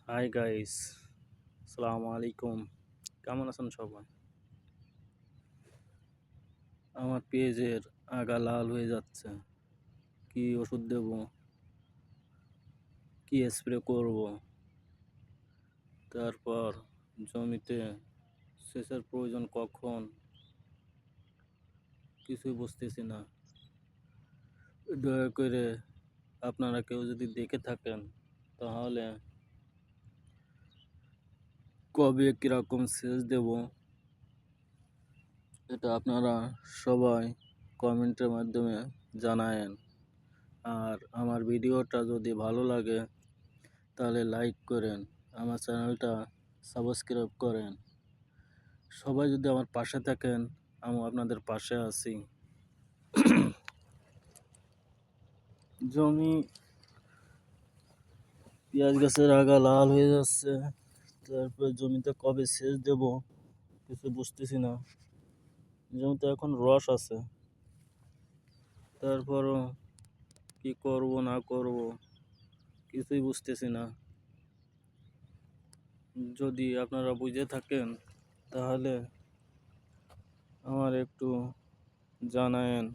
Hi guys, আসসালামু আলাইকুম। কেমন আছেন সবাই? আমার পেঁয়াজের আগা লাল হয়ে যাচ্ছে। কি ওষুধ দেব, কি স্প্রে করব, তারপর জমিতে সেচের প্রয়োজন কখন, কিছুই বুঝতেছি না। দয়া করে আপনারা কেউ যদি দেখে থাকেন তাহলে কবে কিরকম সেচ দেব এটা আপনারা সবাই কমেন্টের মাধ্যমে জানায়েন। আর আমার ভিডিওটা যদি ভালো লাগে তাহলে লাইক করেন, আমার চ্যানেলটা সাবস্ক্রাইব করেন। সবাই যদি আমার পাশে থাকেন, আমি আপনাদের পাশে আছি। জমি পেঁয়াজ গাছের আগা লাল হয়ে যাচ্ছে, তারপর জমিতে কবে সেচ দেব কিছু বুঝতেছি না। জমিতে এখন রস আছে, তারপরও কি করব না করব কিছুই বুঝতেছি না। যদি আপনারা বুঝে থাকেন তাহলে আমার একটু জানায়েন।